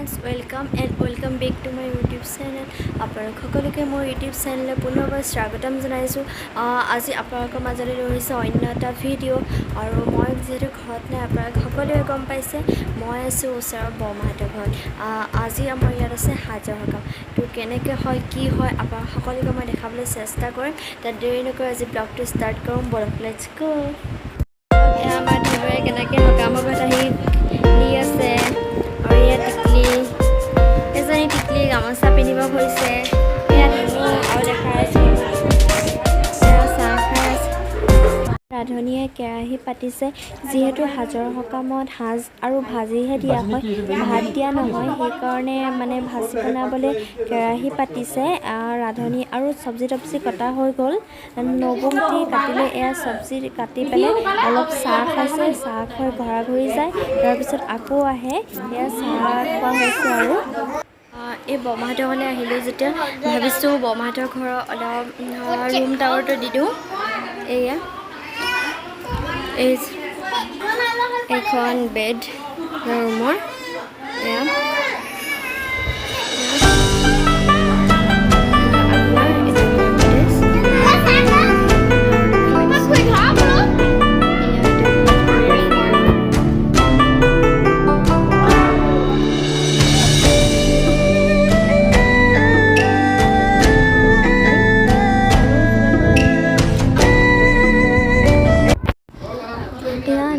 friends, welcome back to my YouTube channel. আপোনালোক সকলোকে মোৰ YouTube চেনেললৈ পুনৰবাৰ স্বাগতম জনাইছোঁ। আজি আপোনালোকৰ মাজলৈ লৈ আহিছোঁ অন্য এটা ভিডিঅ' আৰু মই যিহেতু ঘৰত নাই আপোনালোক সকলোৱে গম পাইছে মই আছোঁ ওচৰৰ বৰমাহঁতৰ ঘৰত। আজি আমাৰ ইয়াত আছে হাজৰ সকাম। তো কেনেকৈ হয় কি হয় আপোনালোক সকলোকে মই দেখাবলৈ চেষ্টা কৰিম। তাত দেৰি নকৰি আজি ব্লগটো ষ্টাৰ্ট কৰোঁ। ব'লক লেটছ গো। আমাৰ ধীবৰে কেনেকৈ সকামৰ ঘৰত আহি নি আছে আৰু ইয়াত টিকলি এজনী টিকলি গামোচা পিন্ধিব হৈছে। ইয়াত আৰু দেখা আছোঁ চাহ খাই আছে। ৰান্ধনীয়ে কেৰাহী পাতিছে। যিহেতু হাজৰ সকামত সাজ আৰু ভাজিহে দিয়া হয়, ভাত দিয়া নহয়, সেইকাৰণে মানে ভাজি বনাবলৈ কেৰাহী পাতিছে। ৰান্ধনী আৰু চব্জি তব্জি কটা হৈ গ'ল। নবৌহঁতি কাটিলে এয়া চব্জি কাটি পেলাই অলপ চাহ খাইছে। চাহ খাই ঘৰা ঘূৰি যায়, তাৰপিছত আকৌ আহে। এয়া চাহ খোৱা হৈছে আৰু এই বৰমাহঁতৰ ঘৰলৈ আহিলোঁ যেতিয়া ভাবিছোঁ বৰমাহঁতৰ ঘৰৰ অলপ ৰুম টাৱাৰটো দি দিওঁ। এয়া এইখন বেড ৰুমৰ এয়া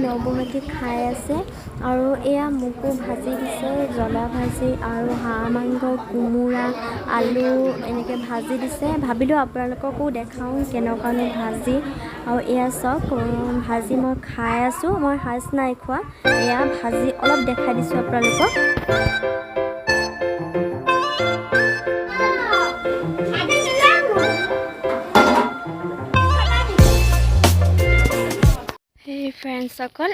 নবৌহঁতি খাই আছে আৰু এয়া মোকো ভাজি দিছে, জ্বলা ভাজি আৰু হাঁহ মাংস, কোমোৰা, আলু এনেকৈ ভাজি দিছে। ভাবিলোঁ আপোনালোককো দেখাওঁ কেনেকুৱানো ভাজি। আৰু এয়া চাওক ভাজি মই খাই আছোঁ। মই সাজ নাই খোৱা, এয়া ভাজি অলপ দেখাই দিছোঁ আপোনালোকক। ফ্ৰেণ্ডসকল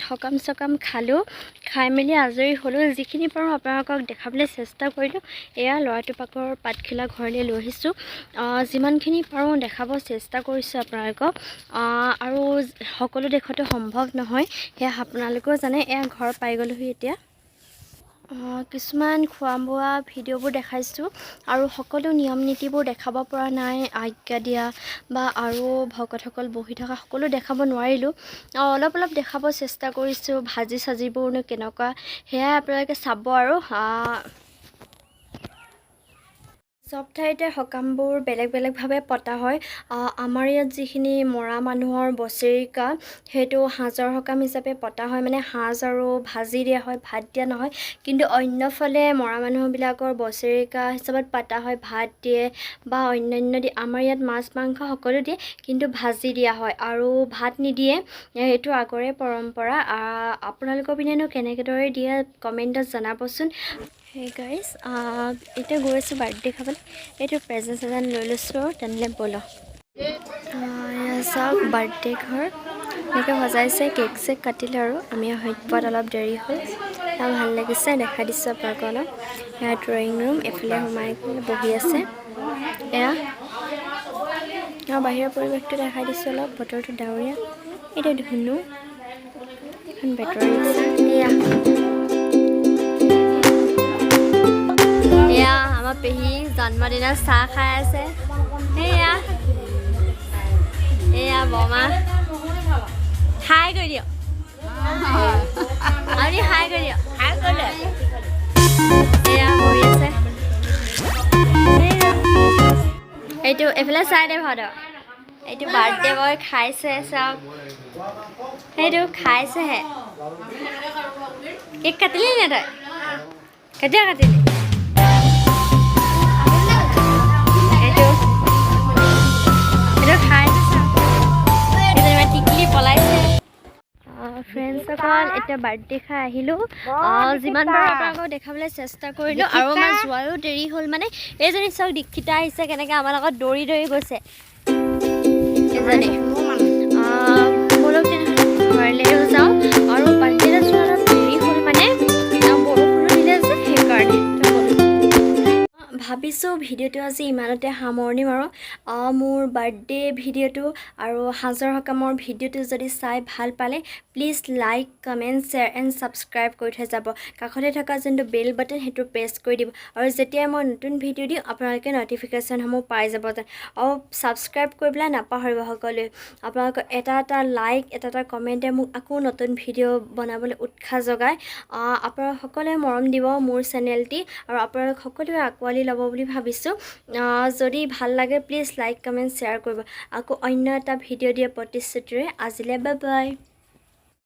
সকাম চকাম খালোঁ, খাই মেলি আজৰি হ'লোঁ। যিখিনি পাৰোঁ আপোনালোকক দেখাবলৈ চেষ্টা কৰিলোঁ। এয়া ল'ৰাটোপাকৰ পাতখিলা ঘৰলৈ লৈ আহিছোঁ। যিমানখিনি পাৰোঁ দেখাব চেষ্টা কৰিছোঁ আপোনালোকক। আৰু সকলো দেখাটো সম্ভৱ নহয়, সেয়া আপোনালোকেও জানে। এয়া ঘৰ পাই গ'লোহি এতিয়া। কিছুমান খোৱা বোৱা ভিডিঅ'বোৰ দেখাইছোঁ আৰু সকলো নিয়ম নীতিবোৰ দেখাব পৰা নাই। আজ্ঞা দিয়া বা আৰু ভকতসকল বহি থকা সকলো দেখাব নোৱাৰিলোঁ। অলপ দেখাব চেষ্টা কৰিছোঁ। ভাজি চাজিবোৰনো কেনেকুৱা সেয়াই আপোনালোকে চাব। আৰু চব ঠাইতে সকামবোৰ বেলেগ বেলেগভাৱে পতা হয়। আমাৰ ইয়াত যিখিনি মৰা মানুহৰ বছেৰিকা সেইটো সাজৰ সকাম হিচাপে পতা হয়, মানে সাজ আৰু ভাজি দিয়া হয়, ভাত দিয়া নহয়। কিন্তু অন্যফালে মৰা মানুহবিলাকৰ বছেৰিকা হিচাপত পতা হয়, ভাত দিয়ে বা অন্যান্য দিয়ে। আমাৰ ইয়াত মাছ মাংস সকলো দিয়ে, কিন্তু ভাজি দিয়া হয় আৰু ভাত নিদিয়ে। এইটো আগৰে পৰম্পৰা। আপোনালোকৰ পিনেনো কেনেদৰে দিয়ে কমেণ্টত জনাবচোন। হেই গাইজ, এতিয়া গৈ আছোঁ বাৰ্থডে খাবলৈ। এইটো প্ৰেজেণ্ট চেজেণ্ট লৈ লৈছোঁ আৰু তেনেহ'লে ব'লক। চাওক বাৰ্থডে ঘৰ এনেকৈ সজাইছে, কেক চেক কাটিলে আৰু আমি আহি পোৱাত অলপ দেৰি হ'ল। ভাল লাগিছে, দেখাই দিছোঁ আপোনালোকক অলপ। এয়া ড্ৰয়িং ৰুম, এইফালে সোমাই বহি আছে। এয়া বাহিৰৰ পৰিৱেশটো দেখাই দিছোঁ অলপ। বতৰটো ডাৱৰীয়া। এইটো ধুনু, এখন বেটৰী ৰিক্সা। এয়া আমাৰ পেহী জন্মদিনত চাহ খাই আছে। এয়া বৰমা হাই কৰি দিয়ক, আপুনি হাই কৰি দিয়ক। এয়া বহি আছে। এইটো এইফালে চাই দে ভাদ। এইটো বাৰ্থডে বয় খাইছে, চাওক সেইটো খাইছেহে। কেক কাটিলি নে তই? কেতিয়া কাটিলি? ফ্ৰেণ্ডসকল এতিয়া বাৰ্থডে খাই আহিলোঁ। যিমান পাৰোঁ আপোনালোকক দেখাবলৈ চেষ্টা কৰিলোঁ আৰু আমাৰ যোৱাৰো দেৰি হ'ল। মানে এইজনী চাওক দীক্ষিতা আহিছে কেনেকৈ আমাৰ লগত দৌৰি গৈছে। এজনী ব'লক তেনেহ'লে ঘৰলৈও যাওঁ। আৰু বাৰ্থডে যোৱা অলপ দেৰি হ'ল, মানে বৰষুণো দিলে যে সেইকাৰণে। ভাবিছোঁ ভিডিঅ'টো আজি ইমানতে সামৰণি মাৰোঁ মোৰ বাৰ্থডে ভিডিঅ'টো আৰু সাজৰ সকামৰ ভিডিঅ'টো যদি চাই ভাল পালে please like comment share and subscribe কৰি থৈ যাব কাষতে থকা যোনটো বেল বাটন সেইটো প্ৰেছ কৰি দিব আৰু যেতিয়া মই নতুন ভিডিঅ' দিওঁ আপোনালোকে ন'টিফিকেশ্যনসমূহ পাই যাব আৰু ছাবস্ক্ৰাইব কৰিবলৈ নাপাহৰিব সকলোৱে আপোনালোকৰ এটা লাইক এটা কমেণ্টে মোক আকৌ নতুন ভিডিঅ' বনাবলৈ উৎসাহ যোগায় আপোনালোক সকলোৱে মৰম দিব মোৰ চেনেলটি আৰু আপোনালোক সকলোৱে আঁকোৱালি ল'ব বুলি ভাবিছোঁ যদি ভাল লাগে প্লিজ লাইক কমেণ্ট শ্বেয়াৰ কৰিব আকৌ অন্য এটা ভিডিঅ' দিয়া প্ৰতিশ্ৰুতিৰে আজিলৈ বাই বাই